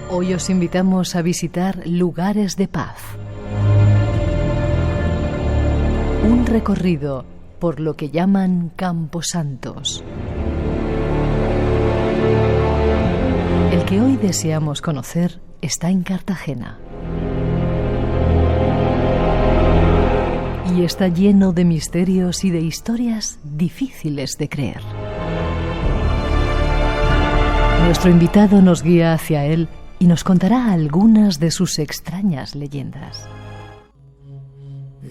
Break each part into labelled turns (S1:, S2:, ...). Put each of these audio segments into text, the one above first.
S1: Hoy os invitamos a visitar lugares de paz. Un recorrido por lo que llaman camposantos. El que hoy deseamos conocer está en Cartagena. Y está lleno de misterios y de historias difíciles de creer. Nuestro invitado nos guía hacia él y nos contará algunas de sus extrañas leyendas.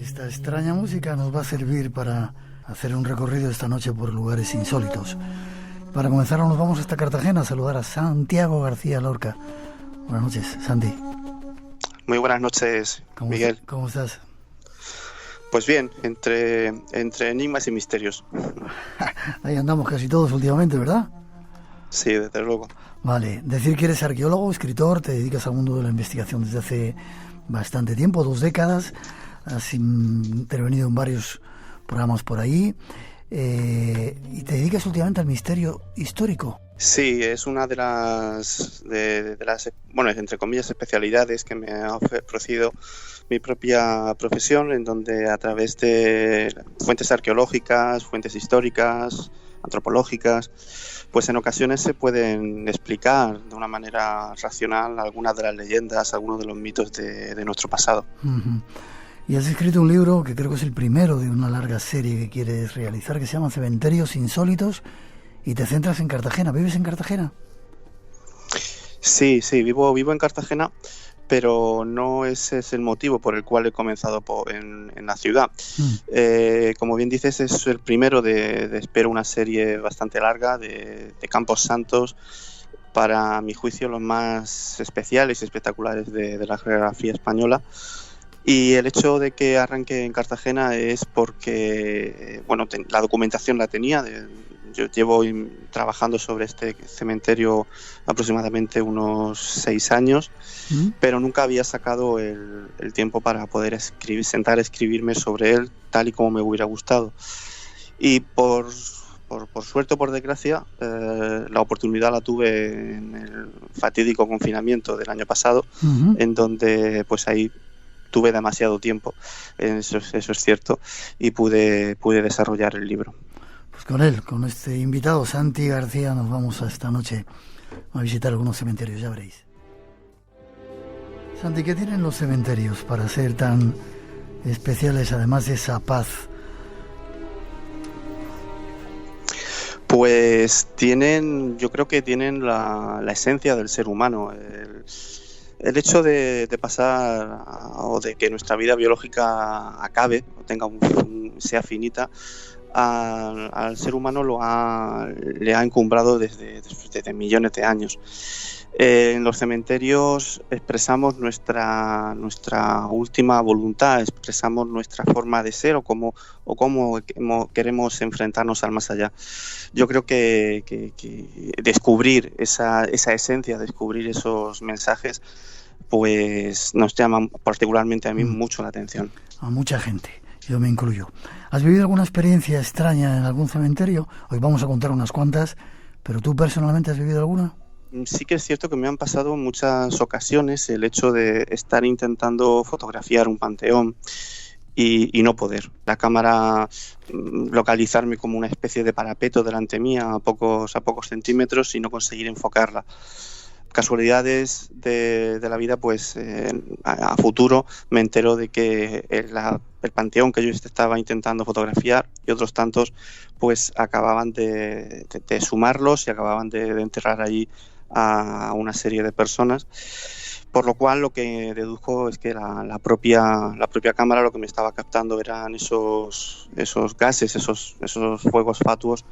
S2: Esta extraña música nos va a servir para hacer un recorrido esta noche por lugares insólitos. Para comenzar nos vamos hasta Cartagena a saludar a Santiago García Lorca. Buenas noches, Santi.
S3: Muy buenas noches, Miguel.
S2: ¿Cómo estás?
S3: Pues bien, entre enigmas y misterios.
S2: Ahí andamos casi todos últimamente, ¿verdad?
S3: Sí, desde luego.
S2: Vale, decir que eres arqueólogo, escritor, te dedicas al mundo de la investigación desde hace bastante tiempo, 2 décadas, has intervenido en varios programas por ahí, y te dedicas últimamente al misterio histórico.
S3: Sí, es una de las, bueno, entre comillas, especialidades que me ha ofrecido mi propia profesión, en donde a través de fuentes arqueológicas, fuentes históricas, antropológicas, pues en ocasiones se pueden explicar de una manera racional algunas de las leyendas, algunos de los mitos de nuestro pasado.
S2: Uh-huh. Y has escrito un libro que creo que es el primero de una larga serie que quieres realizar, que se llama Cementerios Insólitos, y te centras en Cartagena. ¿Vives en Cartagena?
S3: Sí, vivo en Cartagena, pero no ese es el motivo por el cual he comenzado en la ciudad. Como bien dices, es el primero de espero una serie bastante larga de campos santos, para mi juicio los más especiales y espectaculares de la geografía española. Y el hecho de que arranque en Cartagena es porque, bueno, la documentación la tenía. Yo llevo trabajando sobre este cementerio aproximadamente unos 6 años, pero nunca había sacado el tiempo para poder sentar a escribirme sobre él tal y como me hubiera gustado. Y por suerte o por desgracia, la oportunidad la tuve en el fatídico confinamiento del año pasado, en donde pues ahí tuve demasiado tiempo, eso es cierto, y pude desarrollar el libro.
S2: Pues con este invitado, Santi García, nos vamos a esta noche a visitar algunos cementerios, ya veréis. Santi, ¿qué tienen los cementerios para ser tan especiales, además de esa paz?
S3: Pues yo creo que tienen la esencia del ser humano. El hecho de pasar o de que nuestra vida biológica acabe, o sea finita, al ser humano le ha encumbrado desde millones de años. En los cementerios expresamos nuestra última voluntad, expresamos nuestra forma de ser o cómo queremos enfrentarnos al más allá. Yo creo que descubrir esa esencia, descubrir esos mensajes, pues nos llaman particularmente a mí mucho la atención.
S2: A mucha gente, yo me incluyo. ¿Has vivido alguna experiencia extraña en algún cementerio? Hoy vamos a contar unas cuantas, pero ¿tú personalmente has vivido alguna?
S3: Sí que es cierto que me han pasado en muchas ocasiones el hecho de estar intentando fotografiar un panteón y no poder. La cámara localizarme como una especie de parapeto delante mía a pocos centímetros y no conseguir enfocarla. Casualidades de la vida, pues a futuro me entero de que el panteón que yo estaba intentando fotografiar y otros tantos pues acababan de sumarlos y acababan de enterrar allí a una serie de personas, por lo cual lo que dedujo es que la propia cámara lo que me estaba captando eran esos gases, esos fuegos fatuos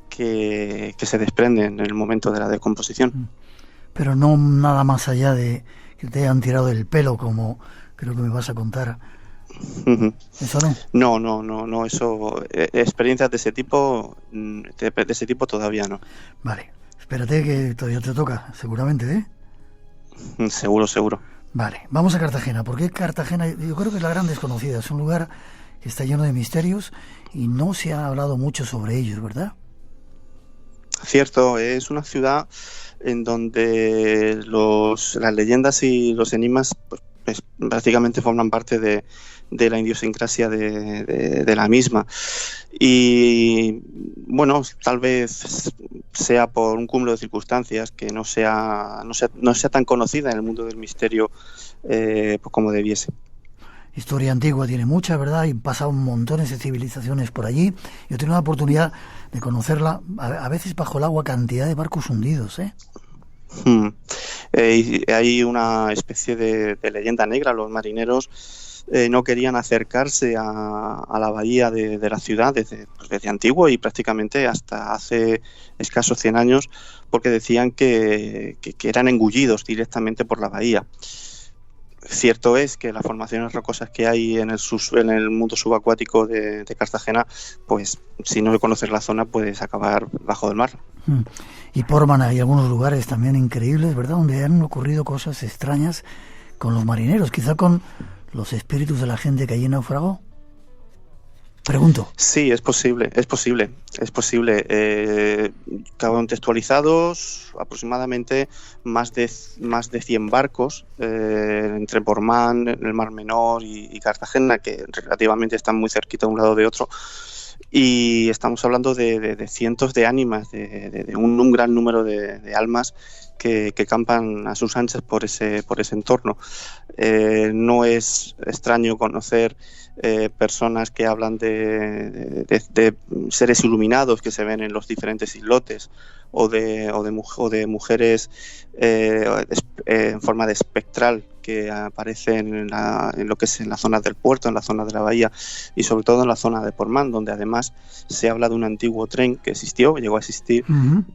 S3: que se desprenden en el momento de la decomposición.
S2: Pero no nada más allá de que te hayan tirado el pelo, como creo que me vas a contar. ¿Eso no?
S3: No, eso, experiencias de ese tipo todavía no.
S2: Vale, espérate que todavía te toca, seguramente, ¿eh?
S3: Seguro.
S2: Vale, vamos a Cartagena. ¿Por qué Cartagena? Yo creo que es la gran desconocida, es un lugar que está lleno de misterios y no se ha hablado mucho sobre ellos, ¿verdad?
S3: Cierto, es una ciudad en donde las leyendas y los enigmas pues, prácticamente forman parte de la idiosincrasia de la misma. Y bueno, tal vez sea por un cúmulo de circunstancias que no sea tan conocida en el mundo del misterio pues como debiese.
S2: Historia antigua tiene mucha, ¿verdad? Y pasan montones de civilizaciones por allí. Yo he tenido la oportunidad de conocerla, a veces bajo el agua, cantidad de barcos hundidos, ¿eh?
S3: Hay una especie de leyenda negra. Los marineros no querían acercarse a la bahía de la ciudad desde antiguo y prácticamente hasta hace escasos 100 años, porque decían que eran engullidos directamente por la bahía. Cierto es que las formaciones rocosas que hay en el mundo subacuático de Cartagena, pues si no conoces la zona puedes acabar bajo del mar.
S2: Y Portman, hay algunos lugares también increíbles, ¿verdad?, donde han ocurrido cosas extrañas con los marineros, quizá con los espíritus de la gente que allí naufragó. Pregunto.
S3: Sí, es posible. Contextualizados aproximadamente más de 100 barcos entre Portman, el Mar Menor y Cartagena, que relativamente están muy cerquita de un lado de otro. Y estamos hablando de cientos de ánimas, de un gran número de almas que campan a sus anchas por ese entorno. No es extraño conocer personas que hablan de seres iluminados que se ven en los diferentes islotes o de mujeres en forma de espectral que aparecen en lo que es en la zona del puerto, en la zona de la bahía y sobre todo en la zona de Portman, donde además se habla de un antiguo tren que llegó a existir,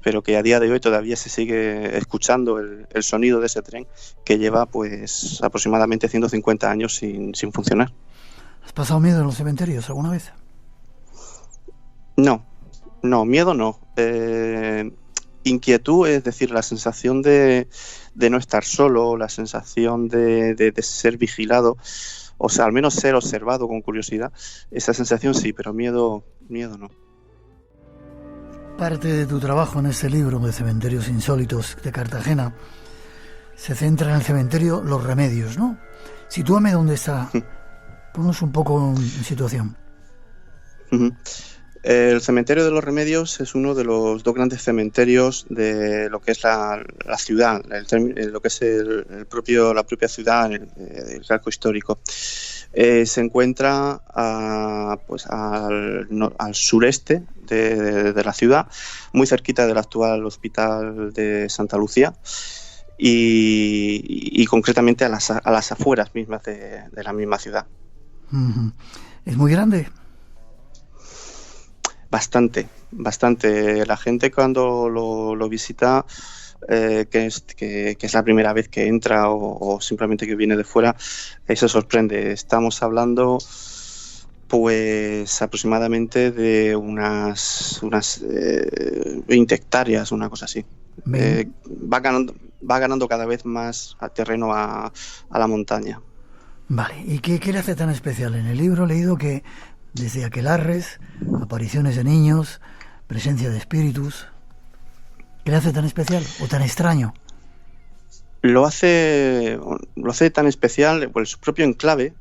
S3: pero que a día de hoy todavía se sigue escuchando el sonido de ese tren, que lleva pues aproximadamente 150 años sin funcionar.
S2: ¿Has pasado miedo en los cementerios alguna vez?
S3: No, miedo no. Inquietud, es decir, la sensación de no estar solo, la sensación de ser vigilado, o sea, al menos ser observado con curiosidad, esa sensación sí, pero miedo no.
S2: Parte de tu trabajo en este libro de Cementerios Insólitos de Cartagena se centra en el cementerio Los Remedios, ¿no? Sitúame dónde está. Ponnos un poco en situación.
S3: El cementerio de los Remedios es uno de los dos grandes cementerios de lo que es la ciudad, lo que es la propia ciudad, el casco histórico. Se encuentra al sureste de la ciudad, muy cerquita del actual Hospital de Santa Lucía y concretamente a las afueras mismas de la misma ciudad.
S2: ¿Es muy grande?
S3: Bastante. La gente cuando lo visita, que es la primera vez que entra o simplemente que viene de fuera, se sorprende. Estamos hablando pues aproximadamente de unas 20 hectáreas, una cosa así. Va ganando cada vez más terreno a la montaña.
S2: Vale, ¿y qué le hace tan especial? En el libro he leído que desde aquelarres, apariciones de niños, presencia de espíritus. ¿Qué le hace tan especial o tan extraño?
S3: Lo hace tan especial por su propio enclave.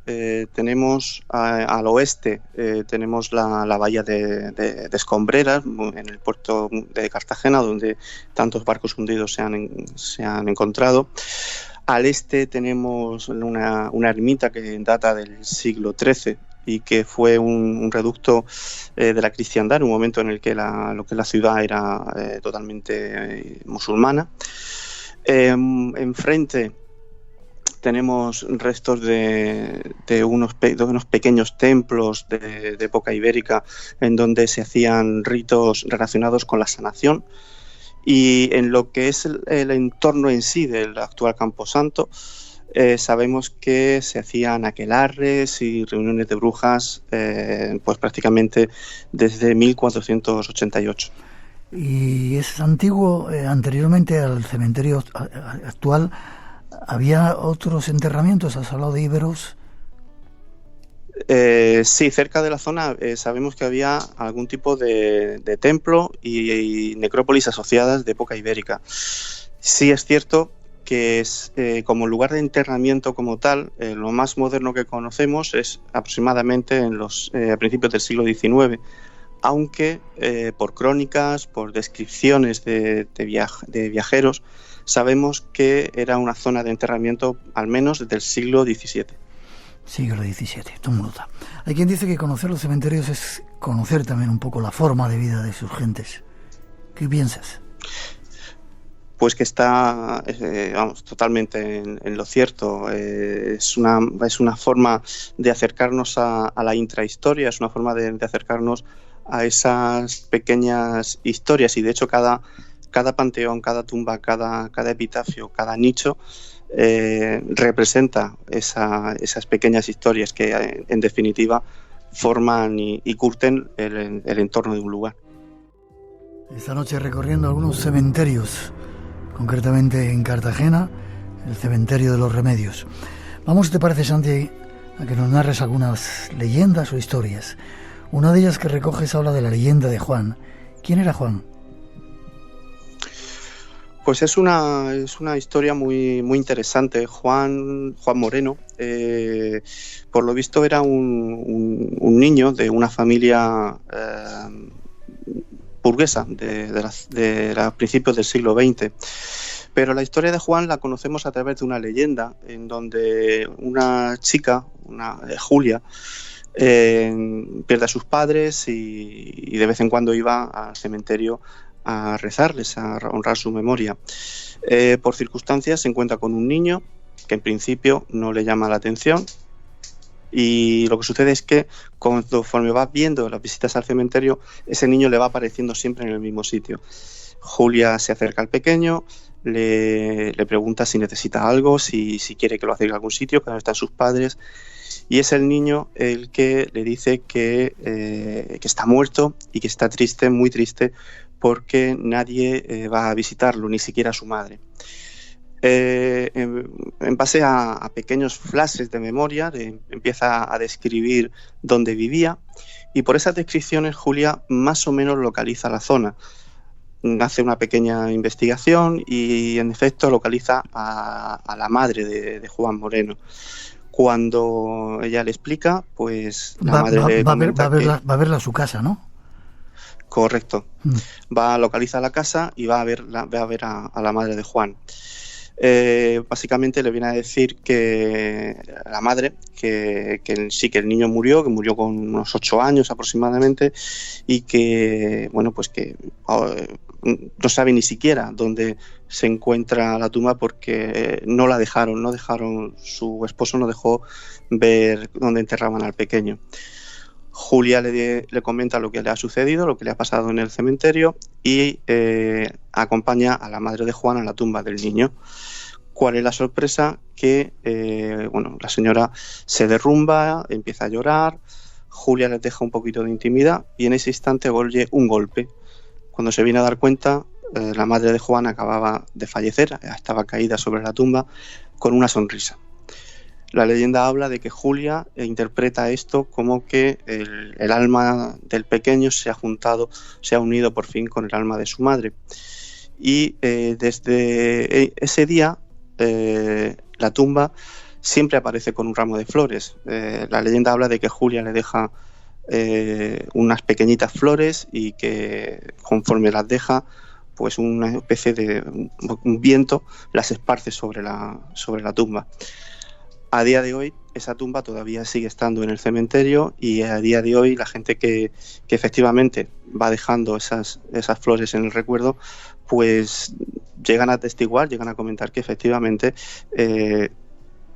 S3: Tenemos al oeste tenemos la bahía de Escombreras, en el puerto de Cartagena, donde tantos barcos hundidos se han encontrado. Al este tenemos una ermita que data del siglo XIII y que fue un reducto de la cristiandad en un momento en el que lo que la ciudad era totalmente musulmana. Enfrente tenemos restos de unos pequeños templos de época ibérica en donde se hacían ritos relacionados con la sanación. Y en lo que es el entorno en sí del actual Camposanto, sabemos que se hacían aquelarres y reuniones de brujas pues prácticamente desde 1488.
S2: Y es antiguo. Anteriormente al cementerio actual había otros enterramientos. Has hablado de íberos.
S3: Sí, cerca de la zona sabemos que había algún tipo de templo y necrópolis asociadas de época ibérica. Sí es cierto que es, como lugar de enterramiento como tal, lo más moderno que conocemos es aproximadamente a principios del siglo XIX, aunque por crónicas, por descripciones de viajeros, sabemos que era una zona de enterramiento al menos desde el siglo XVII.
S2: Siglo XVII, toma nota. Hay quien dice que conocer los cementerios es conocer también un poco la forma de vida de sus gentes. ¿Qué piensas?
S3: Pues que está totalmente en lo cierto. Es una forma de acercarnos a la intrahistoria, es una forma de acercarnos a esas pequeñas historias, y de hecho cada panteón, cada tumba, cada epitafio, cada nicho representa esas pequeñas historias que en definitiva forman y curten el entorno de un lugar.
S2: Esta noche recorriendo algunos cementerios, concretamente en Cartagena, el cementerio de los Remedios. Vamos, si te parece, Santi, a que nos narres algunas leyendas o historias. Una de ellas que recoges habla de la leyenda de Juan. ¿Quién era Juan?
S3: Pues es una historia muy, muy interesante. Juan Moreno, por lo visto era un niño de una familia burguesa de principios del siglo XX. Pero la historia de Juan la conocemos a través de una leyenda en donde una chica, Julia, pierde a sus padres y de vez en cuando iba al cementerio a rezarles, a honrar su memoria. Por circunstancias se encuentra con un niño que en principio no le llama la atención, y lo que sucede es que conforme va viendo las visitas al cementerio, ese niño le va apareciendo siempre en el mismo sitio. Julia se acerca al pequeño, le pregunta si necesita algo, si quiere que lo acerque a algún sitio, que no están sus padres, y es el niño el que le dice que está muerto y que está triste, muy triste, porque nadie va a visitarlo, ni siquiera su madre. En base a pequeños flashes de memoria, empieza a describir dónde vivía, y por esas descripciones Julia más o menos localiza la zona. Hace una pequeña investigación y en efecto localiza a la madre de Juan Moreno. Cuando ella le explica, pues la madre le comenta
S2: va a verla a su casa, ¿no?
S3: Correcto. Localiza la casa y va a ver a la madre de Juan. Básicamente le viene a decir que a la madre que sí, que el niño murió, que murió con unos 8 años aproximadamente, y que que no sabe ni siquiera dónde se encuentra la tumba porque no dejaron, su esposo no dejó ver dónde enterraban al pequeño. Julia le comenta lo que le ha sucedido, lo que le ha pasado en el cementerio, y acompaña a la madre de Juan a la tumba del niño. ¿Cuál es la sorpresa? Que la señora se derrumba, empieza a llorar, Julia les deja un poquito de intimidad y en ese instante oye un golpe. Cuando se viene a dar cuenta, la madre de Juan acababa de fallecer, estaba caída sobre la tumba con una sonrisa. La leyenda habla de que Julia interpreta esto como que el alma del pequeño se ha unido por fin con el alma de su madre. Y desde ese día la tumba siempre aparece con un ramo de flores. La leyenda habla de que Julia le deja unas pequeñitas flores y que conforme las deja, pues una especie de un viento las esparce sobre la tumba. A día de hoy esa tumba todavía sigue estando en el cementerio, y a día de hoy la gente que efectivamente va dejando esas flores en el recuerdo, pues llegan a atestiguar, llegan a comentar que efectivamente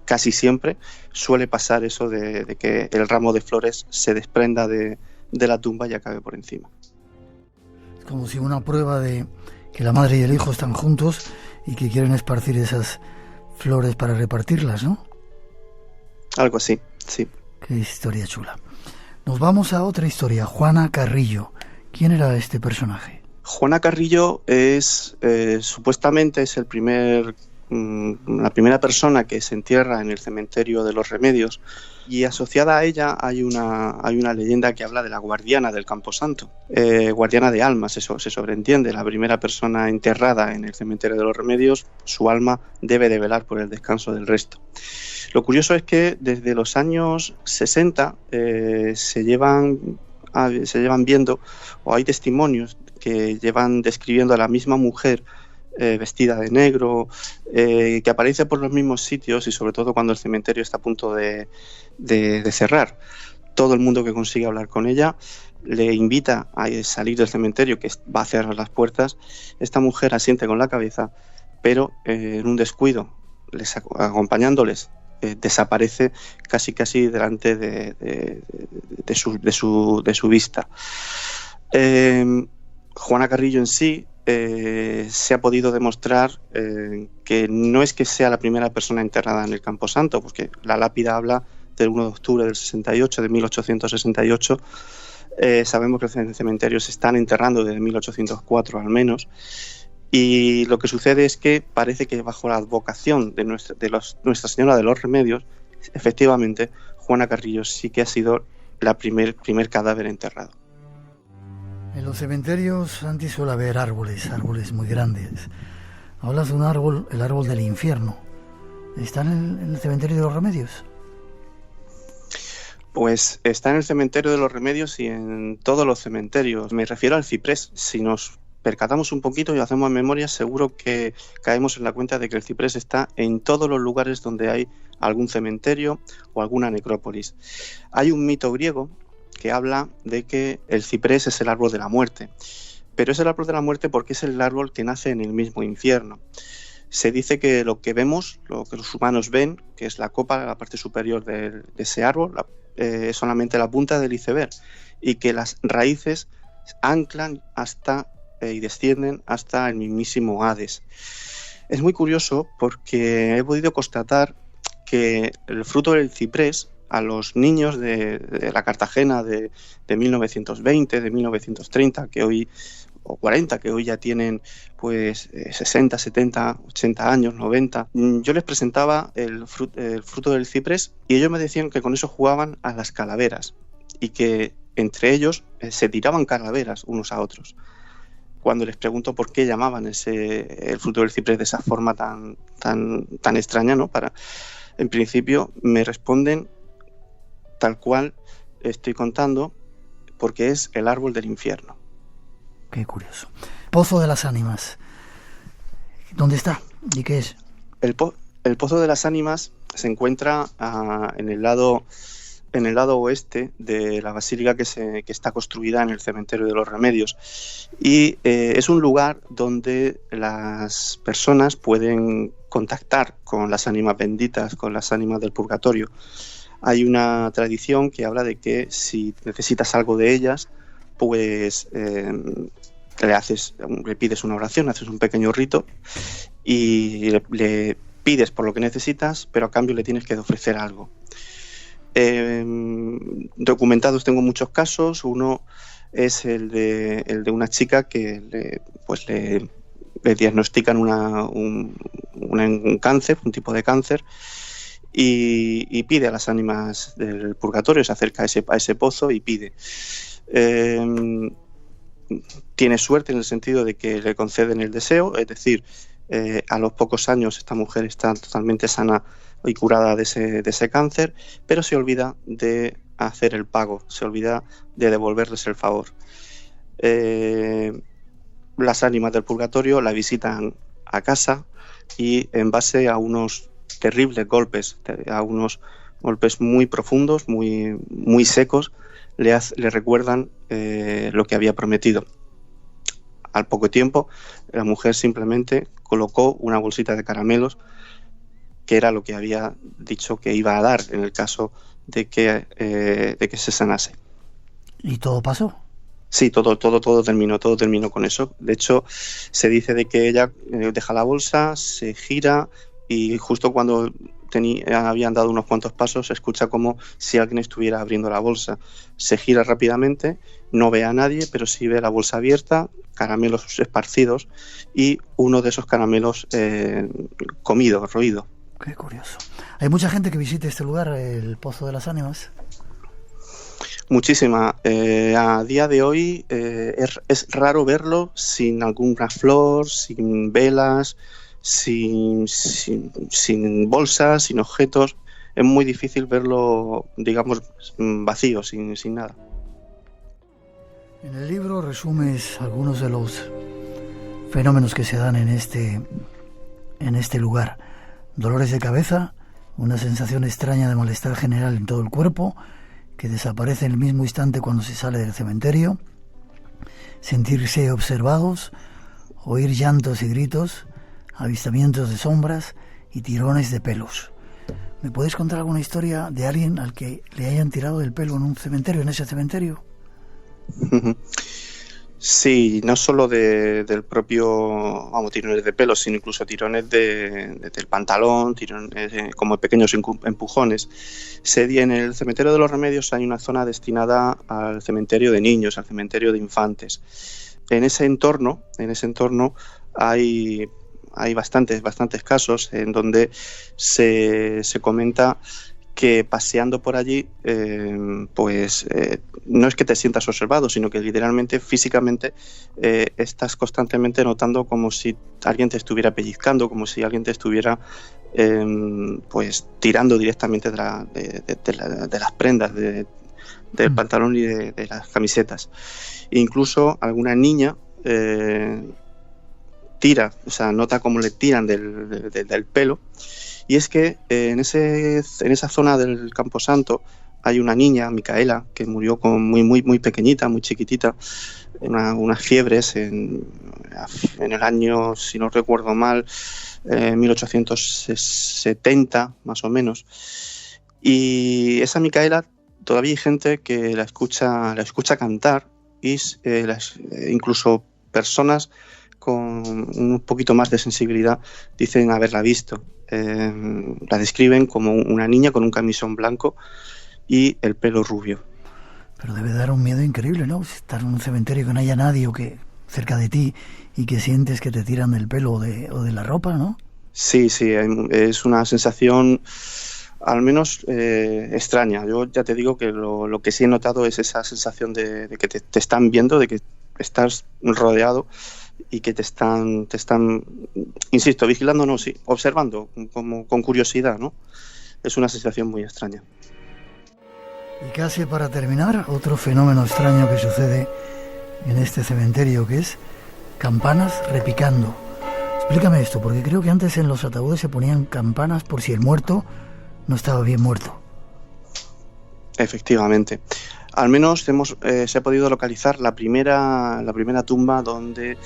S3: casi siempre suele pasar eso de que el ramo de flores se desprenda de la tumba y acabe por encima.
S2: Es como si una prueba de que la madre y el hijo están juntos y que quieren esparcir esas flores para repartirlas, ¿no?
S3: Algo así, sí.
S2: Qué historia chula. Nos vamos a otra historia, Juana Carrillo. ¿Quién era este personaje?
S3: Juana Carrillo es supuestamente es el primer la primera persona que se entierra en el cementerio de los Remedios, y asociada a ella hay una leyenda que habla de la guardiana del Camposanto, guardiana de almas, eso se sobreentiende. La primera persona enterrada en el cementerio de los Remedios, su alma debe de velar por el descanso del resto. Lo curioso es que desde los años 60 se llevan viendo, o hay testimonios que llevan describiendo a la misma mujer vestida de negro, que aparece por los mismos sitios, y sobre todo cuando el cementerio está a punto de cerrar. Todo el mundo que consigue hablar con ella le invita a salir del cementerio, que va a cerrar las puertas. Esta mujer asiente con la cabeza, pero en un descuido, acompañándoles, desaparece casi delante de su vista. Juana Carrillo en sí se ha podido demostrar que no es que sea la primera persona enterrada en el Camposanto, porque la lápida habla del 1 de octubre del 68, de 1868. Sabemos que en cementerios se están enterrando desde 1804 al menos, y lo que sucede es que parece que bajo la advocación de Nuestra Señora de los Remedios, efectivamente, Juana Carrillo sí que ha sido la primer cadáver enterrado.
S2: En los cementerios, Santi, suele haber árboles muy grandes. Hablas de un árbol, el árbol del infierno. ¿Está en el cementerio de los Remedios?
S3: Pues está en el cementerio de los Remedios y en todos los cementerios. Me refiero al ciprés. Si nos percatamos un poquito y hacemos memoria, seguro que caemos en la cuenta de que el ciprés está en todos los lugares donde hay algún cementerio o alguna necrópolis. Hay un mito griego que habla de que el ciprés es el árbol de la muerte, pero es el árbol de la muerte porque es el árbol que nace en el mismo infierno. Se dice que lo que vemos, lo que los humanos ven, que es la copa, la parte superior de ese árbol, es solamente la punta del iceberg, y que las raíces anclan hasta y descienden hasta el mismísimo Hades. Es muy curioso porque he podido constatar que el fruto del ciprés, a los niños de la Cartagena de 1920, de 1930, que hoy, o 40, que hoy ya tienen pues 60, 70, 80 años, 90, yo les presentaba el fruto del ciprés y ellos me decían que con eso jugaban a las calaveras y que entre ellos se tiraban calaveras unos a otros. Cuando les pregunto por qué llamaban el fruto del ciprés de esa forma tan extraña, ¿no? En principio me responden tal cual estoy contando, porque es el árbol del infierno.
S2: Qué curioso. Pozo de las Ánimas. ¿Dónde está? ¿Y qué es?
S3: El Pozo de las Ánimas se encuentra en el lado oeste de la basílica que está construida en el cementerio de los Remedios, y es un lugar donde las personas pueden contactar con las ánimas benditas, con las ánimas del purgatorio. Hay una tradición que habla de que si necesitas algo de ellas, pues le pides una oración, haces un pequeño rito y le pides por lo que necesitas, pero a cambio le tienes que ofrecer algo. Documentados tengo muchos casos. Uno es el de una chica que le diagnostican un cáncer, un tipo de cáncer, y pide a las ánimas del purgatorio, se acerca a ese pozo y pide. Tiene suerte en el sentido de que le conceden el deseo, es decir, a los pocos años esta mujer está totalmente sana y curada de ese cáncer, pero se olvida de hacer el pago, se olvida de devolverles el favor. Las ánimas del purgatorio la visitan a casa y en base a unos terribles golpes, a unos golpes muy profundos, muy, muy secos, le recuerdan lo que había prometido. Al poco tiempo, la mujer simplemente colocó una bolsita de caramelos, que era lo que había dicho que iba a dar en el caso de que se sanase.
S2: ¿Y todo pasó?
S3: Sí, todo terminó con eso. De hecho, se dice de que ella deja la bolsa, se gira y justo cuando habían dado unos cuantos pasos, se escucha como si alguien estuviera abriendo la bolsa. Se gira rápidamente, no ve a nadie, pero sí ve la bolsa abierta, caramelos esparcidos y uno de esos caramelos comido, roído.
S2: Qué curioso. ¿Hay mucha gente que visite este lugar, el Pozo de las Ánimas?
S3: Muchísima. A día de hoy es raro verlo sin alguna flor, sin velas, sin bolsas, sin objetos. Es muy difícil verlo, digamos, vacío, sin nada.
S2: En el libro resumes algunos de los fenómenos que se dan en este lugar. Dolores de cabeza, una sensación extraña de malestar general en todo el cuerpo, que desaparece en el mismo instante cuando se sale del cementerio, sentirse observados, oír llantos y gritos, avistamientos de sombras y tirones de pelos. ¿Me puedes contar alguna historia de alguien al que le hayan tirado del pelo en ese cementerio?
S3: Sí, no solo del propio, tirones de pelo, sino incluso tirones del pantalón, tirones como pequeños empujones. En el cementerio de los Remedios hay una zona destinada al cementerio de niños, al cementerio de infantes. En ese entorno hay bastantes casos en donde se comenta que paseando por allí, no es que te sientas observado, sino que literalmente, físicamente, estás constantemente notando como si alguien te estuviera pellizcando, como si alguien te estuviera tirando directamente de las prendas del pantalón y de las camisetas. Incluso alguna niña nota como le tiran del pelo. Y es que en esa zona del Camposanto hay una niña, Micaela, que murió muy pequeñita, muy chiquitita, unas fiebres en el año, si no recuerdo mal, 1870 más o menos. Y esa Micaela, todavía hay gente que la escucha cantar y incluso personas con un poquito más de sensibilidad dicen haberla visto. La describen como una niña con un camisón blanco y el pelo rubio.
S2: Pero debe dar un miedo increíble, ¿no? Estar en un cementerio que no haya nadie cerca de ti y que sientes que te tiran del pelo o de la ropa, ¿no? Sí,
S3: es una sensación al menos extraña. Yo ya te digo que lo que sí he notado es esa sensación de que te están viendo, de que estás rodeado y que te están, insisto, vigilando, no, sí, observando, como con curiosidad, ¿no? Es una sensación muy extraña.
S2: Y casi para terminar, otro fenómeno extraño que sucede en este cementerio, que es campanas repicando. Explícame esto, porque creo que antes en los ataúdes se ponían campanas por si el muerto no estaba bien muerto.
S3: Efectivamente. Al menos se ha podido localizar la primera tumba donde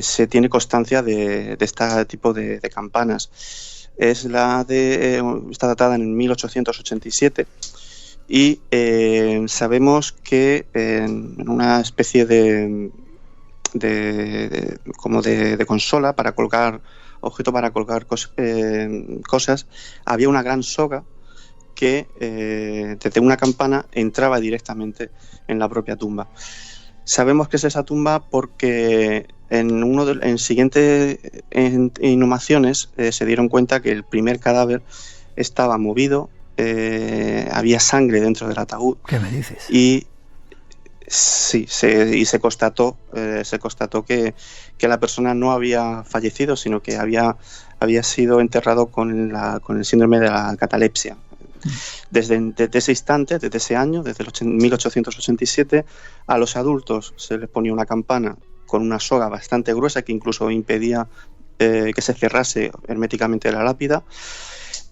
S3: se tiene constancia de este tipo de campanas. Está datada en 1887 y sabemos que en una especie de consola objeto para colgar cosas, había una gran soga que desde una campana entraba directamente en la propia tumba. Sabemos que es esa tumba porque en siguientes inhumaciones se dieron cuenta que el primer cadáver estaba movido, había sangre dentro del ataúd.
S2: ¿Qué me dices?
S3: Y sí, se constató que la persona no había fallecido, sino que había sido enterrado con el síndrome de la catalepsia. Desde ese instante, desde ese año, desde 1887, a los adultos se les ponía una campana con una soga bastante gruesa que incluso impedía que se cerrase herméticamente la lápida,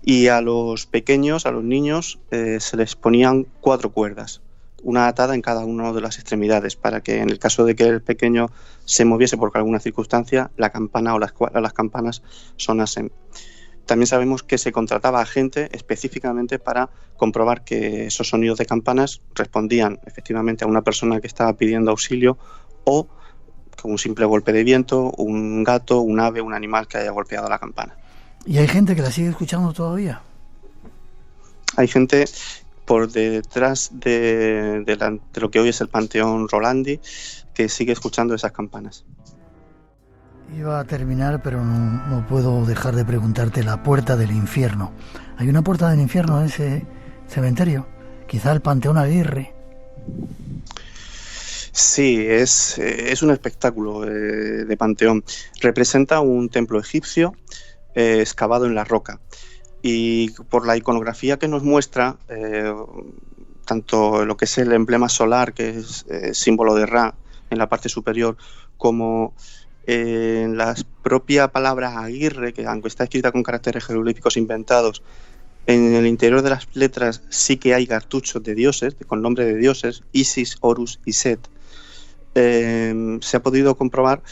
S3: y a los pequeños, a los niños, se les ponían 4 cuerdas, una atada en cada una de las extremidades, para que en el caso de que el pequeño se moviese por alguna circunstancia, la campana o las campanas sonasen. También sabemos que se contrataba a gente específicamente para comprobar que esos sonidos de campanas respondían efectivamente a una persona que estaba pidiendo auxilio o con un simple golpe de viento, un gato, un ave, un animal que haya golpeado la campana.
S2: ¿Y hay gente que la sigue escuchando todavía?
S3: Hay gente por detrás de lo que hoy es el Panteón Rolandi que sigue escuchando esas campanas.
S2: Iba a terminar, pero no puedo dejar de preguntarte la puerta del infierno. ¿Hay una puerta del infierno en ese cementerio? Quizá el Panteón Aguirre.
S3: Sí, es un espectáculo de panteón. Representa un templo egipcio excavado en la roca. Y por la iconografía que nos muestra, tanto lo que es el emblema solar, que es símbolo de Ra en la parte superior, como en la propia palabra Aguirre, que aunque está escrita con caracteres jeroglíficos inventados, en el interior de las letras sí que hay cartuchos de dioses, con nombre de dioses, Isis, Horus y Set. Se ha podido comprobar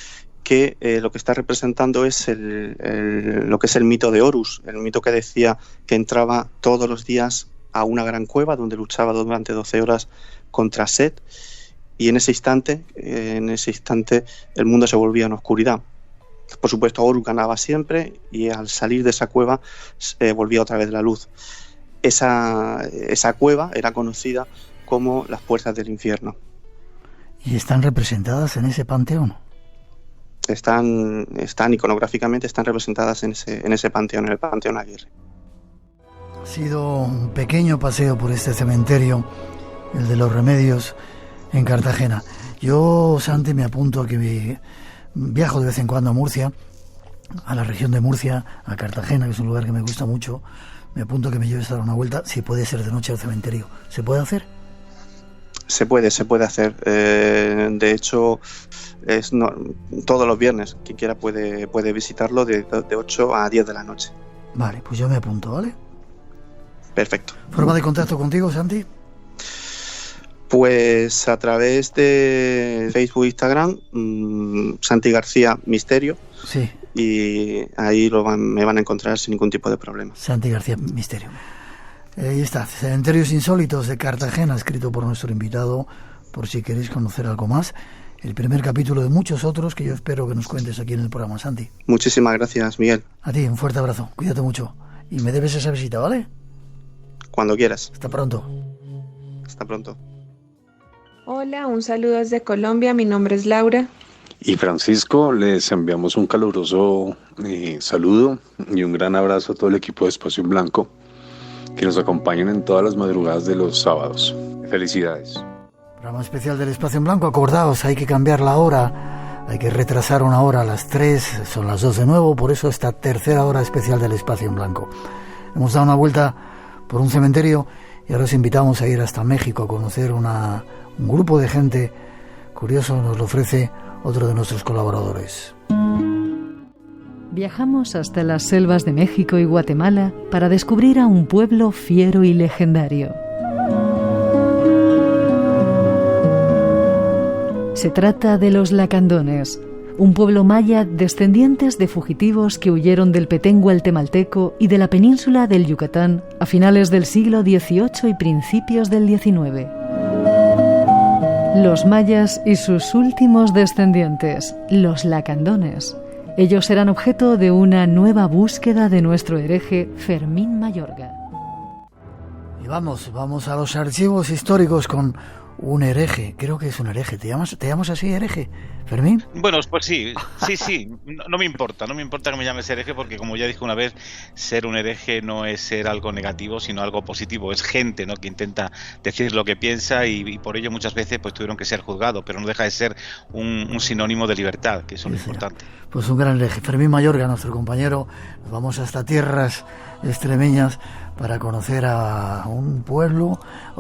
S3: que lo que está representando es lo que es el mito de Horus, el mito que decía que entraba todos los días a una gran cueva donde luchaba durante 12 horas contra Set, y en ese instante el mundo se volvía en oscuridad. Por supuesto, Horus ganaba siempre y al salir de esa cueva volvía otra vez la luz. Esa cueva era conocida como las puertas del infierno.
S2: ¿Y están representadas en ese panteón?
S3: Están iconográficamente representadas en ese panteón, en el Panteón Aguirre.
S2: Ha sido un pequeño paseo por este cementerio, el de los Remedios, en Cartagena. Yo, Santi, me apunto a que viajo de vez en cuando a Murcia, a la región de Murcia, a Cartagena, que es un lugar que me gusta mucho. Me apunto a que me lleves a dar una vuelta, si puede ser de noche al cementerio. ¿Se puede hacer?
S3: Se puede hacer. De hecho, todos los viernes, quien quiera puede visitarlo de 8 a 10 de la noche.
S2: Vale, pues yo me apunto, ¿vale?
S3: Perfecto.
S2: ¿Forma de contacto contigo, Santi?
S3: Pues a través de Facebook e Instagram, Santi García Misterio.
S2: Sí.
S3: Y ahí me van a encontrar sin ningún tipo de problema.
S2: Santi García Misterio. Ahí está, Cementerios Insólitos de Cartagena, escrito por nuestro invitado, por si queréis conocer algo más. El primer capítulo de muchos otros que yo espero que nos cuentes aquí en el programa, Santi.
S3: Muchísimas gracias, Miguel.
S2: A ti, un fuerte abrazo, cuídate mucho. Y me debes esa visita, ¿vale?
S3: Cuando quieras.
S2: Hasta pronto.
S3: Hasta pronto.
S4: Hola, un saludo desde Colombia, mi nombre es Laura.
S5: Y Francisco, les enviamos un caluroso saludo y un gran abrazo a todo el equipo de Espacio en Blanco que nos acompañan en todas las madrugadas de los sábados. Felicidades.
S2: Programa especial del Espacio en Blanco, acordaos, hay que cambiar la hora, hay que retrasar una hora a las 3, son las 2 de nuevo, por eso esta tercera hora especial del Espacio en Blanco. Hemos dado una vuelta por un cementerio y ahora os invitamos a ir hasta México a conocer un grupo de gente curioso, nos lo ofrece otro de nuestros colaboradores.
S1: Viajamos hasta las selvas de México y Guatemala para descubrir a un pueblo fiero y legendario. Se trata de los lacandones, un pueblo maya descendientes de fugitivos que huyeron del Petén guatemalteco y de la península del Yucatán a finales del siglo XVIII y principios del XIX. Los mayas y sus últimos descendientes, los lacandones. Ellos serán objeto de una nueva búsqueda de nuestro hereje Fermín Mayorga.
S2: Y vamos a los archivos históricos con un hereje. Creo que es un hereje. ¿Te llamas así, hereje, Fermín?
S6: Bueno, pues sí. No me importa que me llames hereje porque, como ya dije una vez, ser un hereje no es ser algo negativo, sino algo positivo. Es gente, ¿no?, que intenta decir lo que piensa y por ello muchas veces pues tuvieron que ser juzgados, pero no deja de ser un sinónimo de libertad, que eso es lo importante.
S2: Pues un gran hereje. Fermín Mayorga, nuestro compañero. Nos vamos hasta tierras extremeñas para conocer a un pueblo.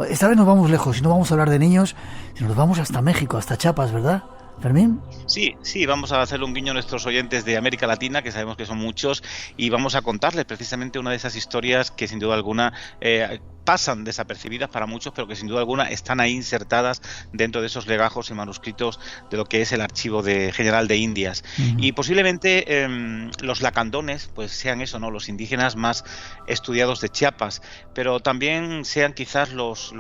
S2: Esta vez nos vamos lejos, y no vamos a hablar de niños, sino nos vamos hasta México, hasta Chiapas, ¿verdad, Fermín?
S6: Sí, vamos a hacerle un guiño a nuestros oyentes de América Latina, que sabemos que son muchos, y vamos a contarles precisamente una de esas historias que sin duda alguna pasan desapercibidas para muchos, pero que sin duda alguna están ahí insertadas dentro de esos legajos y manuscritos de lo que es el Archivo General de Indias. Y posiblemente los lacandones pues sean eso, ¿no?, los indígenas más estudiados de Chiapas, pero también sean quizás los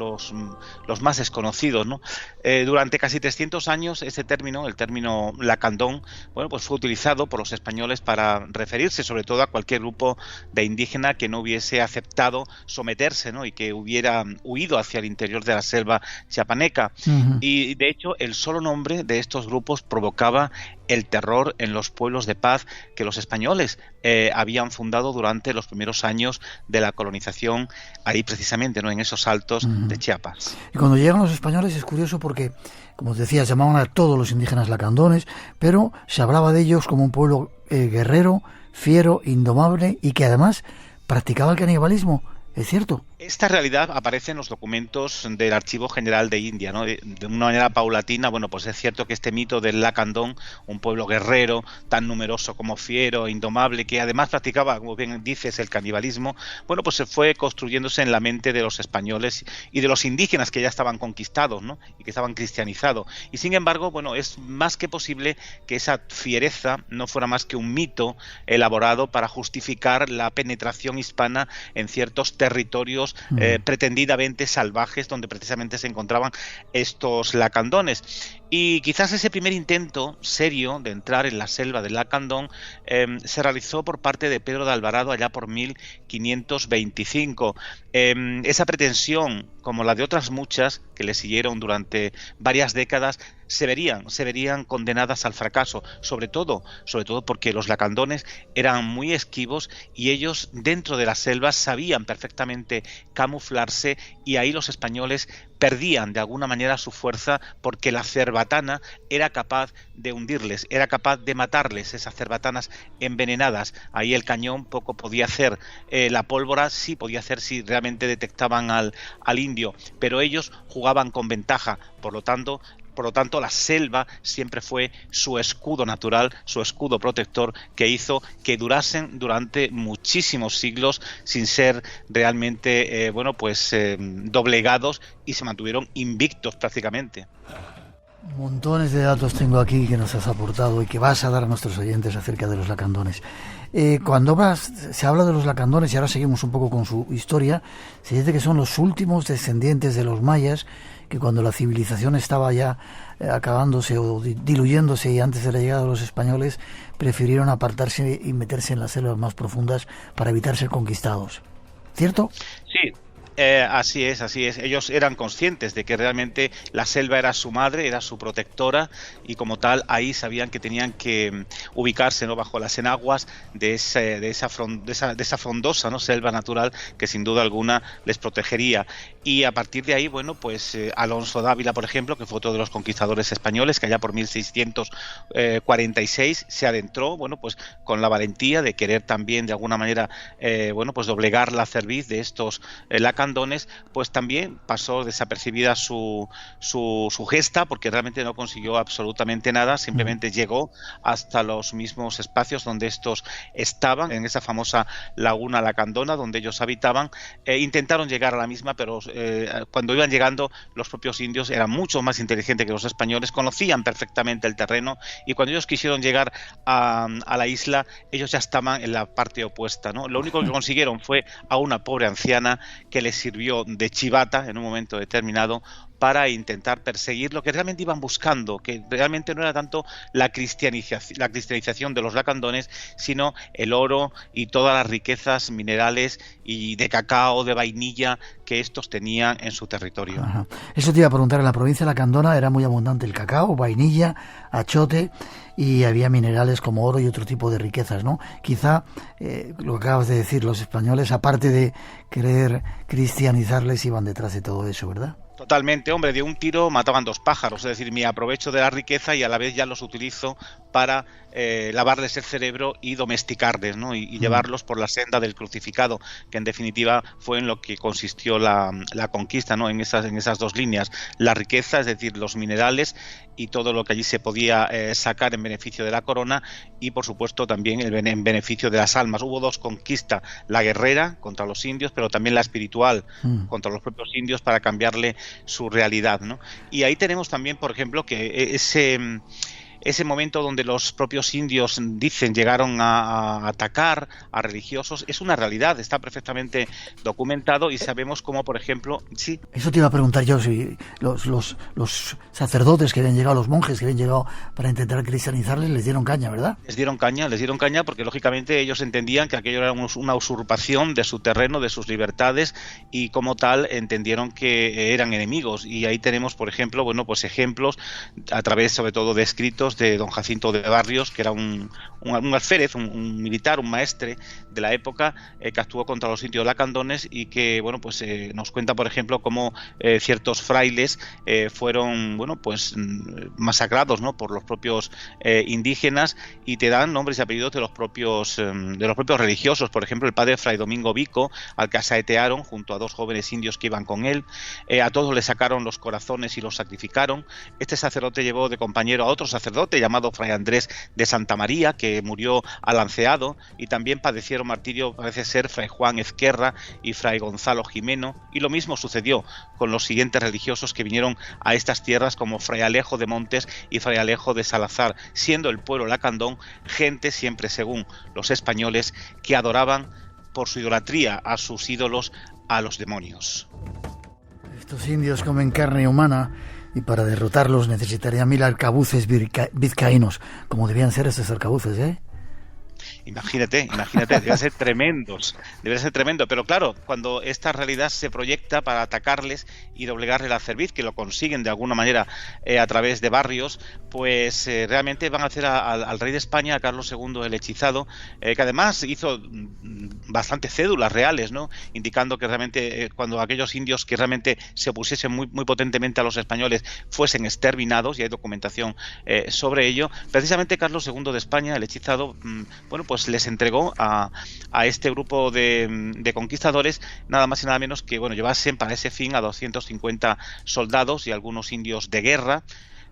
S6: más desconocidos, ¿no? Durante casi 300 años el término lacandón, bueno, pues fue utilizado por los españoles para referirse sobre todo a cualquier grupo de indígena que no hubiese aceptado someterse, ¿no?, y que hubiera huido hacia el interior de la selva chiapaneca. Y de hecho el solo nombre de estos grupos provocaba el terror en los pueblos de paz que los españoles habían fundado durante los primeros años de la colonización, ahí precisamente, ¿no?, en esos altos de Chiapas.
S2: Y cuando llegan los españoles es curioso porque, como os decía, llamaban a todos los indígenas lacandones, pero se hablaba de ellos como un pueblo guerrero, fiero, indomable y que además practicaba el canibalismo. ¿Es cierto?
S6: Esta realidad aparece en los documentos del Archivo General de India, ¿no? De una manera paulatina. Bueno, pues es cierto que este mito del lacandón, un pueblo guerrero, tan numeroso como fiero, indomable, que además practicaba, como bien dices, el canibalismo, bueno, pues se fue construyéndose en la mente de los españoles y de los indígenas que ya estaban conquistados, ¿no?, y que estaban cristianizados. Y sin embargo, bueno, es más que posible que esa fiereza no fuera más que un mito elaborado para justificar la penetración hispana en ciertos territorios pretendidamente salvajes donde precisamente se encontraban estos lacandones. Y quizás ese primer intento serio de entrar en la selva del lacandón se realizó por parte de Pedro de Alvarado allá por 1525. Esa pretensión, como la de otras muchas que le siguieron durante varias décadas, se verían condenadas al fracaso, sobre todo porque los lacandones eran muy esquivos y ellos dentro de las selvas sabían perfectamente camuflarse, y ahí los españoles perdían de alguna manera su fuerza porque la cerbatana era capaz de hundirles, era capaz de matarles, esas cerbatanas envenenadas. Ahí el cañón poco podía hacer, la pólvora sí podía hacer si realmente detectaban al indio, pero ellos jugaban con ventaja. Por lo tanto, la selva siempre fue su escudo natural, su escudo protector, que hizo que durasen durante muchísimos siglos sin ser realmente doblegados, y se mantuvieron invictos prácticamente.
S2: Montones de datos tengo aquí que nos has aportado y que vas a dar a nuestros oyentes acerca de los lacandones. Cuando se habla de los lacandones, y ahora seguimos un poco con su historia, se dice que son los últimos descendientes de los mayas, que cuando la civilización estaba ya acabándose o diluyéndose y antes de la llegada de los españoles, prefirieron apartarse y meterse en las selvas más profundas para evitar ser conquistados. ¿Cierto?
S6: Sí. Así es. Ellos eran conscientes de que realmente la selva era su madre, era su protectora, y como tal ahí sabían que tenían que ubicarse, ¿no?, bajo las enaguas de esa frondosa, ¿no?, selva natural que sin duda alguna les protegería. Y a partir de ahí, bueno, pues Alonso Dávila, por ejemplo, que fue otro de los conquistadores españoles, que allá por 1646 se adentró, bueno, pues con la valentía de querer también de alguna manera, pues doblegar la cerviz de estos lacandones, pues también pasó desapercibida su gesta, porque realmente no consiguió absolutamente nada, simplemente llegó hasta los mismos espacios donde estos estaban, en esa famosa laguna lacandona donde ellos habitaban. Intentaron llegar a la misma, pero cuando iban llegando, los propios indios eran mucho más inteligentes que los españoles, conocían perfectamente el terreno, y cuando ellos quisieron llegar a la isla, ellos ya estaban en la parte opuesta, ¿no? Lo único que consiguieron fue a una pobre anciana que les sirvió de chivata en un momento determinado para intentar perseguir lo que realmente iban buscando, que realmente no era tanto la cristianización de los lacandones, sino el oro y todas las riquezas minerales y de cacao, de vainilla que estos tenían en su territorio.
S2: Ajá. Eso te iba a preguntar, en la provincia de Lacandona era muy abundante el cacao, vainilla, achote, y había minerales como oro y otro tipo de riquezas, ¿no? Quizá, lo que acabas de decir, los españoles, aparte de querer cristianizarles, iban detrás de todo eso, ¿verdad?
S6: Totalmente, hombre, de un tiro mataban 2 pájaros, es decir, me aprovecho de la riqueza y a la vez ya los utilizo para lavarles el cerebro y domesticarles, ¿no? Y llevarlos por la senda del crucificado, que en definitiva fue en lo que consistió la conquista, ¿no? En esas 2 líneas, la riqueza, es decir, los minerales y todo lo que allí se podía sacar en beneficio de la corona, y por supuesto también en beneficio de las almas. Hubo 2 conquistas, la guerrera contra los indios, pero también la espiritual contra los propios indios para cambiarle su realidad, ¿no? Y ahí tenemos también, por ejemplo, que ese momento donde los propios indios dicen llegaron a atacar a religiosos es una realidad, está perfectamente documentado y sabemos cómo, por ejemplo, sí.
S2: Eso te iba a preguntar yo, si los sacerdotes que habían llegado, los monjes que habían llegado para intentar cristianizarles, les dieron caña, ¿verdad?
S6: Les dieron caña porque lógicamente ellos entendían que aquello era una usurpación de su terreno, de sus libertades, y como tal entendieron que eran enemigos. Y ahí tenemos, por ejemplo, bueno, pues ejemplos a través sobre todo de escritos de don Jacinto de Barrios, que era un alférez, un militar, un maestre de la época, que actuó contra los indios lacandones y que, bueno, pues nos cuenta, por ejemplo, cómo ciertos frailes fueron, bueno, pues masacrados, ¿no?, por los propios indígenas, y te dan nombres y apellidos de los propios religiosos. Por ejemplo, el padre Fray Domingo Vico, al que asaetearon junto a 2 jóvenes indios que iban con él. A todos le sacaron los corazones y los sacrificaron. Este sacerdote llevó de compañero a otro sacerdote llamado Fray Andrés de Santa María, que murió alanceado, y también padecieron martirio, parece ser, Fray Juan Ezquerra y Fray Gonzalo Jimeno, y lo mismo sucedió con los siguientes religiosos que vinieron a estas tierras, como Fray Alejo de Montes y Fray Alejo de Salazar, siendo el pueblo lacandón gente, siempre según los españoles, que adoraban por su idolatría a sus ídolos, a los demonios.
S2: Estos indios comen carne humana, y para derrotarlos necesitaría 1000 arcabuces vizcaínos, como debían ser estos arcabuces, ¿eh?
S6: Imagínate, deben ser tremendos, pero claro, cuando esta realidad se proyecta para atacarles y doblegarle la cerviz, que lo consiguen de alguna manera a través de Barrios, pues realmente van a hacer al rey de España, a Carlos II el Hechizado, que además hizo bastantes cédulas reales, ¿no?, indicando que realmente cuando aquellos indios que realmente se opusiesen muy potentemente a los españoles fuesen exterminados, y hay documentación sobre ello. Precisamente Carlos II de España, el Hechizado, bueno, pues les entregó a este grupo de conquistadores nada más y nada menos que, bueno, llevasen para ese fin a 250 soldados y algunos indios de guerra,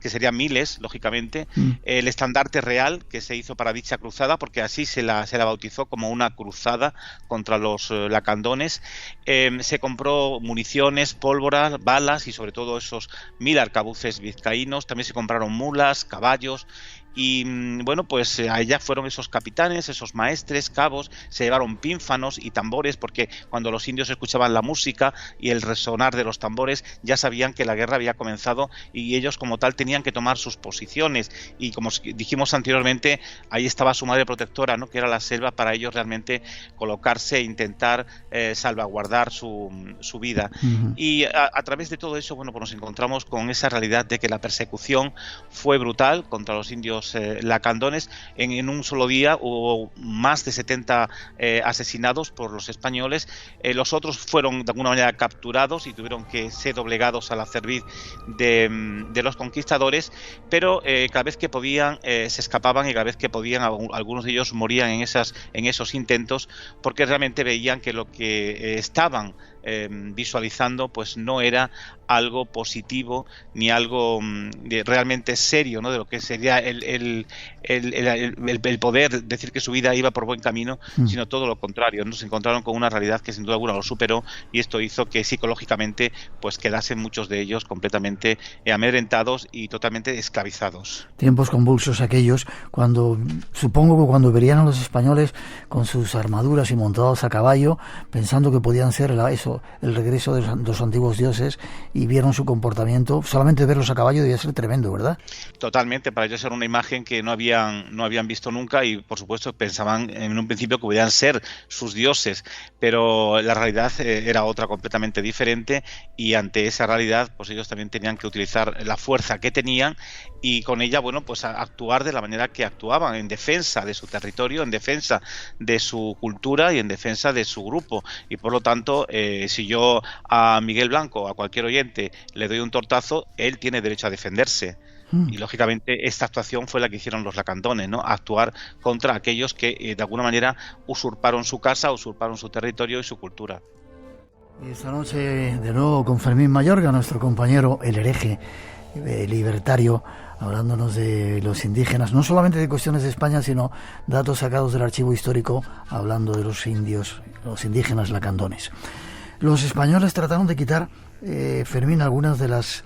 S6: que serían miles, lógicamente, el estandarte real que se hizo para dicha cruzada, porque así se la bautizó como una cruzada contra los lacandones. Se compró municiones, pólvora, balas y sobre todo esos 1000 arcabuces vizcaínos. También se compraron mulas, caballos. Y bueno, pues allá fueron esos capitanes, esos maestres, cabos, se llevaron pínfanos y tambores, porque cuando los indios escuchaban la música y el resonar de los tambores ya sabían que la guerra había comenzado, y ellos como tal tenían que tomar sus posiciones, y como dijimos anteriormente, ahí estaba su madre protectora, ¿no?, que era la selva, para ellos realmente colocarse e intentar salvaguardar su vida. Y a través de todo eso, bueno, pues nos encontramos con esa realidad de que la persecución fue brutal contra los indios lacandones. En un solo día hubo más de 70 asesinados por los españoles. Los otros fueron de alguna manera capturados y tuvieron que ser doblegados a la cerviz de los conquistadores, pero cada vez que podían se escapaban, y cada vez que podían algunos de ellos morían en esos intentos, porque realmente veían que lo que estaban visualizando pues no era algo positivo ni algo realmente serio, ¿no?, de lo que sería el poder decir que su vida iba por buen camino, sino todo lo contrario, ¿no? Se encontraron con una realidad que sin duda alguna lo superó, y esto hizo que psicológicamente pues quedasen muchos de ellos completamente amedrentados y totalmente esclavizados.
S2: Tiempos convulsos aquellos, supongo que cuando verían a los españoles con sus armaduras y montados a caballo, pensando que podían ser el regreso de los antiguos dioses, y vieron su comportamiento, solamente verlos a caballo debía ser tremendo, ¿verdad?
S6: Totalmente, para ellos era una imagen que no habían visto nunca, y por supuesto pensaban en un principio que podían ser sus dioses, pero la realidad era otra completamente diferente, y ante esa realidad pues ellos también tenían que utilizar la fuerza que tenían, y con ella, bueno, pues actuar de la manera que actuaban, en defensa de su territorio, en defensa de su cultura y en defensa de su grupo, y por lo tanto si yo a Miguel Blanco, a cualquier oyente, le doy un tortazo, él tiene derecho a defenderse. Y lógicamente esta actuación fue la que hicieron los lacandones, ¿no? Actuar contra aquellos que de alguna manera usurparon su casa, usurparon su territorio y su cultura.
S2: Y esta noche de nuevo con Fermín Mayorga, nuestro compañero, el hereje libertario, hablándonos de los indígenas, no solamente de cuestiones de España, sino datos sacados del archivo histórico, hablando de los indios, los indígenas lacandones. Los españoles trataron de quitar, Fermín, algunas de las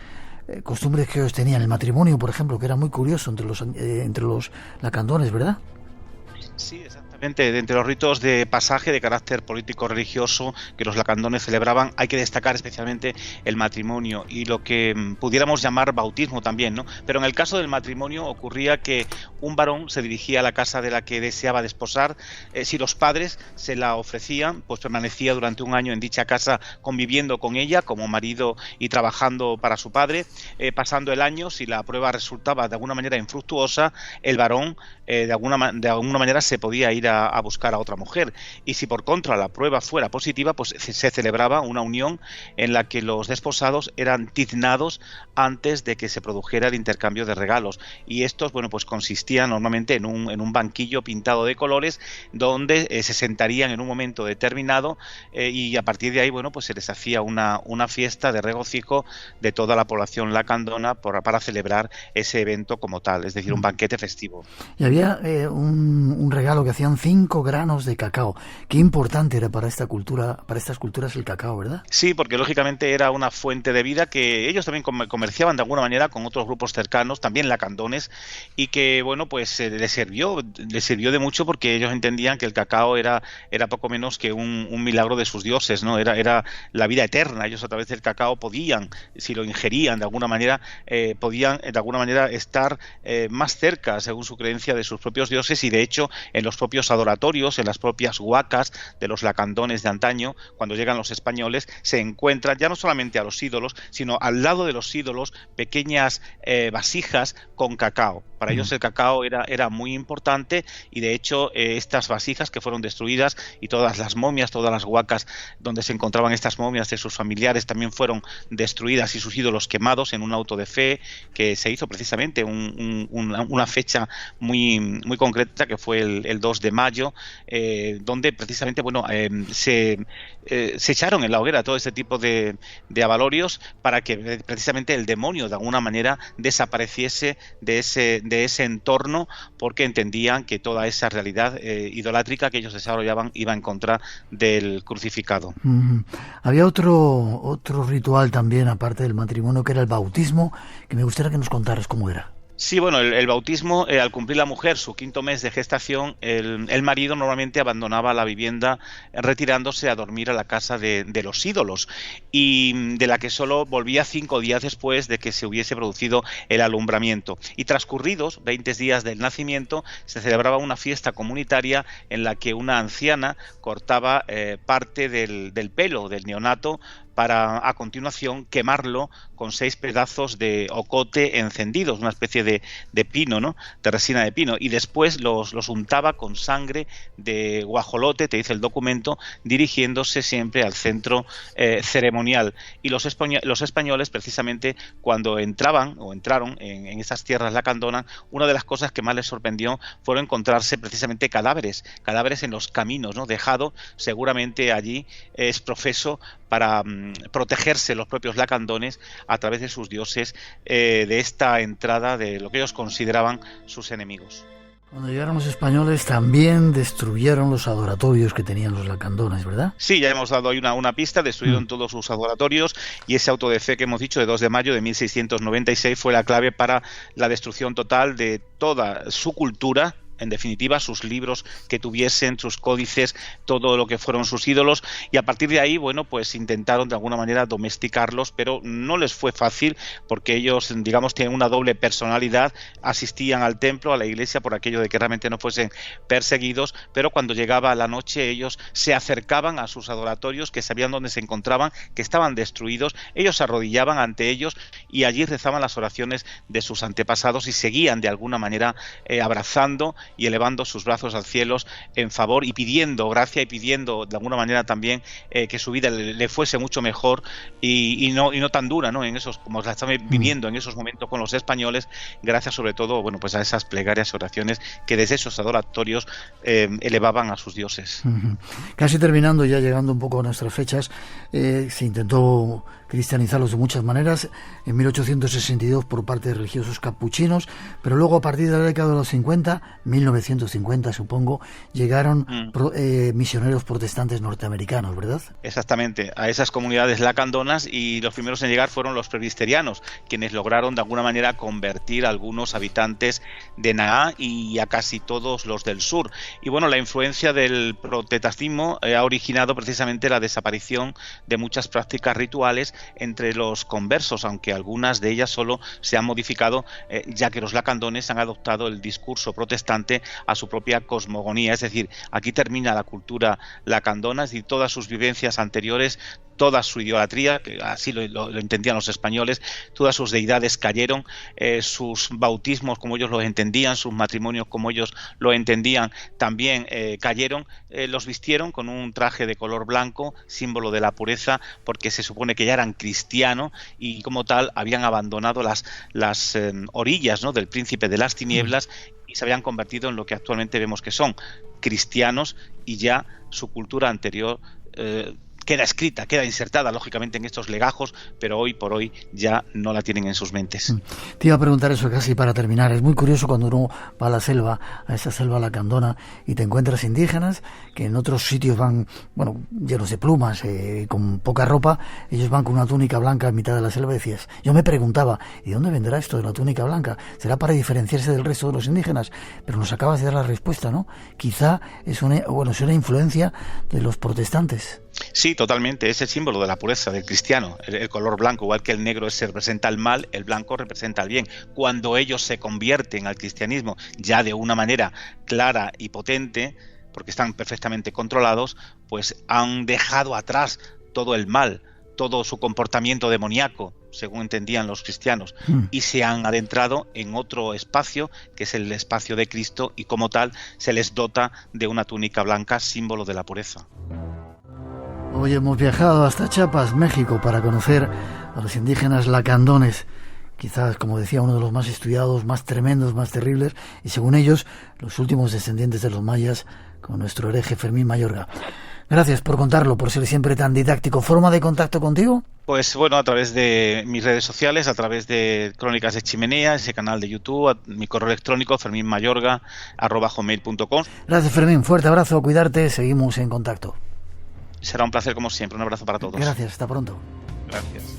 S2: costumbres que ellos tenían. El matrimonio, por ejemplo, que era muy curioso entre los lacandones, ¿verdad?
S6: Sí, exactamente. Entre los ritos de pasaje de carácter político-religioso que los lacandones celebraban, hay que destacar especialmente el matrimonio y lo que pudiéramos llamar bautismo también, ¿no? Pero en el caso del matrimonio ocurría que un varón se dirigía a la casa de la que deseaba desposar. Si los padres se la ofrecían, pues permanecía durante un año en dicha casa conviviendo con ella como marido y trabajando para su padre. Pasando el año, si la prueba resultaba de alguna manera infructuosa, el varón de alguna manera se podía ir a buscar a otra mujer, y si por contra la prueba fuera positiva, pues se celebraba una unión en la que los desposados eran tiznados antes de que se produjera el intercambio de regalos, y estos, bueno, pues consistían normalmente en un banquillo pintado de colores donde se sentarían en un momento determinado, y a partir de ahí, bueno, pues se les hacía una fiesta de regocijo de toda la población lacandona para celebrar ese evento como tal, es decir, un banquete festivo.
S2: Y había un regalo que hacían 5 granos de cacao. Qué importante era para esta cultura, para estas culturas, el cacao, ¿verdad?
S6: Sí, porque lógicamente era una fuente de vida que ellos también comerciaban de alguna manera con otros grupos cercanos, también lacandones, y que, bueno, pues les sirvió de mucho, porque ellos entendían que el cacao era poco menos que un milagro de sus dioses, ¿no? Era la vida eterna. Ellos a través del cacao podían, si lo ingerían de alguna manera, podían de alguna manera estar más cerca, según su creencia, de sus propios dioses, y de hecho en los propios adoratorios, en las propias huacas de los lacandones de antaño, cuando llegan los españoles, se encuentran ya no solamente a los ídolos, sino al lado de los ídolos pequeñas vasijas con cacao. Para ellos el cacao era muy importante, y de hecho estas vasijas que fueron destruidas, y todas las momias, todas las huacas donde se encontraban estas momias de sus familiares también fueron destruidas, y sus ídolos quemados en un auto de fe que se hizo precisamente una fecha muy concreta, que fue el 2 de mayo, donde precisamente, bueno, se echaron en la hoguera todo ese tipo de avalorios para que precisamente el demonio de alguna manera desapareciese de ese entorno, porque entendían que toda esa realidad idolátrica que ellos desarrollaban iba en contra del crucificado.
S2: Había otro ritual también, aparte del matrimonio, que era el bautismo, que me gustaría que nos contaras cómo era.
S6: Sí, bueno, el bautismo, al cumplir la mujer su 5º mes de gestación, el marido normalmente abandonaba la vivienda retirándose a dormir a la casa de los ídolos, y de la que solo volvía 5 días después de que se hubiese producido el alumbramiento. Y transcurridos 20 días del nacimiento, se celebraba una fiesta comunitaria en la que una anciana cortaba parte del pelo del neonato para a continuación quemarlo con 6 pedazos de ocote encendidos, una especie de pino, ¿no? De resina de pino, y después los untaba con sangre de guajolote, te dice el documento, dirigiéndose siempre al centro ceremonial. Y los españoles, precisamente, cuando entraron en esas tierras lacandonas, una de las cosas que más les sorprendió fueron encontrarse precisamente cadáveres en los caminos, ¿no? Dejado seguramente allí es profeso para protegerse los propios lacandones a través de sus dioses de esta entrada de lo que ellos consideraban sus enemigos.
S2: Cuando llegaron los españoles también destruyeron los adoratorios que tenían los lacandones, ¿verdad?
S6: Sí, ya hemos dado ahí una pista, destruyeron todos sus adoratorios, y ese auto de fe que hemos dicho de 2 de mayo de 1696 fue la clave para la destrucción total de toda su cultura, en definitiva sus libros que tuviesen, sus códices, todo lo que fueron sus ídolos, y a partir de ahí, bueno, pues intentaron de alguna manera domesticarlos, pero no les fue fácil, porque ellos, digamos, tienen una doble personalidad, asistían al templo, a la iglesia, por aquello de que realmente no fuesen perseguidos, pero cuando llegaba la noche ellos se acercaban a sus adoratorios, que sabían dónde se encontraban, que estaban destruidos, ellos se arrodillaban ante ellos y allí rezaban las oraciones de sus antepasados y seguían de alguna manera abrazando y elevando sus brazos al cielo en favor y pidiendo gracia y pidiendo de alguna manera también que su vida le fuese mucho mejor y no tan dura, ¿no? En esos, como la estamos viviendo en esos momentos con los españoles, gracias sobre todo, bueno, pues a esas plegarias y oraciones que desde esos adoratorios elevaban a sus dioses.
S2: Casi terminando, ya llegando un poco a nuestras fechas, se intentó cristianizarlos de muchas maneras, en 1862 por parte de religiosos capuchinos, pero luego a partir de la década de los 50, 1950 supongo, llegaron misioneros protestantes norteamericanos, ¿verdad?
S6: Exactamente, a esas comunidades lacandonas, y los primeros en llegar fueron los presbiterianos, quienes lograron de alguna manera convertir a algunos habitantes de Naá y a casi todos los del sur. Y bueno, la influencia del protestantismo ha originado precisamente la desaparición de muchas prácticas rituales entre los conversos, aunque algunas de ellas solo se han modificado, ya que los lacandones han adoptado el discurso protestante a su propia cosmogonía. Es decir, aquí termina la cultura lacandona, es decir, todas sus vivencias anteriores, toda su idolatría, que así lo entendían los españoles, todas sus deidades cayeron, sus bautismos como ellos los entendían, sus matrimonios como ellos lo entendían también cayeron, los vistieron con un traje de color blanco, símbolo de la pureza, porque se supone que ya eran cristianos y como tal habían abandonado las orillas, ¿no?, del príncipe de las tinieblas y se habían convertido en lo que actualmente vemos que son cristianos, y ya su cultura anterior queda escrita, queda insertada lógicamente en estos legajos, pero hoy por hoy ya no la tienen en sus mentes.
S2: Te iba a preguntar eso casi para terminar. Es muy curioso cuando uno va a la selva, a esa selva lacandona, y te encuentras indígenas que en otros sitios van, bueno, llenos de plumas, con poca ropa. Ellos van con una túnica blanca en mitad de la selva. Y decías, yo me preguntaba, ¿y dónde vendrá esto de la túnica blanca? ¿Será para diferenciarse del resto de los indígenas? Pero nos acabas de dar la respuesta, ¿no? Quizá es una influencia de los protestantes.
S6: Sí, totalmente. Es el símbolo de la pureza del cristiano. El color blanco, igual que el negro representa el mal, el blanco representa el bien. Cuando ellos se convierten al cristianismo ya de una manera clara y potente, porque están perfectamente controlados, pues han dejado atrás todo el mal, todo su comportamiento demoníaco, según entendían los cristianos, y se han adentrado en otro espacio, que es el espacio de Cristo, y como tal se les dota de una túnica blanca, símbolo de la pureza.
S2: Hoy hemos viajado hasta Chiapas, México, para conocer a los indígenas lacandones, quizás, como decía, uno de los más estudiados, más tremendos, más terribles, y según ellos, los últimos descendientes de los mayas, con nuestro hereje Fermín Mayorga. Gracias por contarlo, por ser siempre tan didáctico. ¿Forma de contacto contigo?
S6: Pues bueno, a través de mis redes sociales, a través de Crónicas de Chimenea, ese canal de YouTube, mi correo electrónico ferminmayorga@gmail.com.
S2: Gracias, Fermín. Fuerte abrazo, cuidarte, seguimos en contacto.
S6: Será un placer como siempre. Un abrazo para todos.
S2: Gracias, hasta pronto.
S6: Gracias.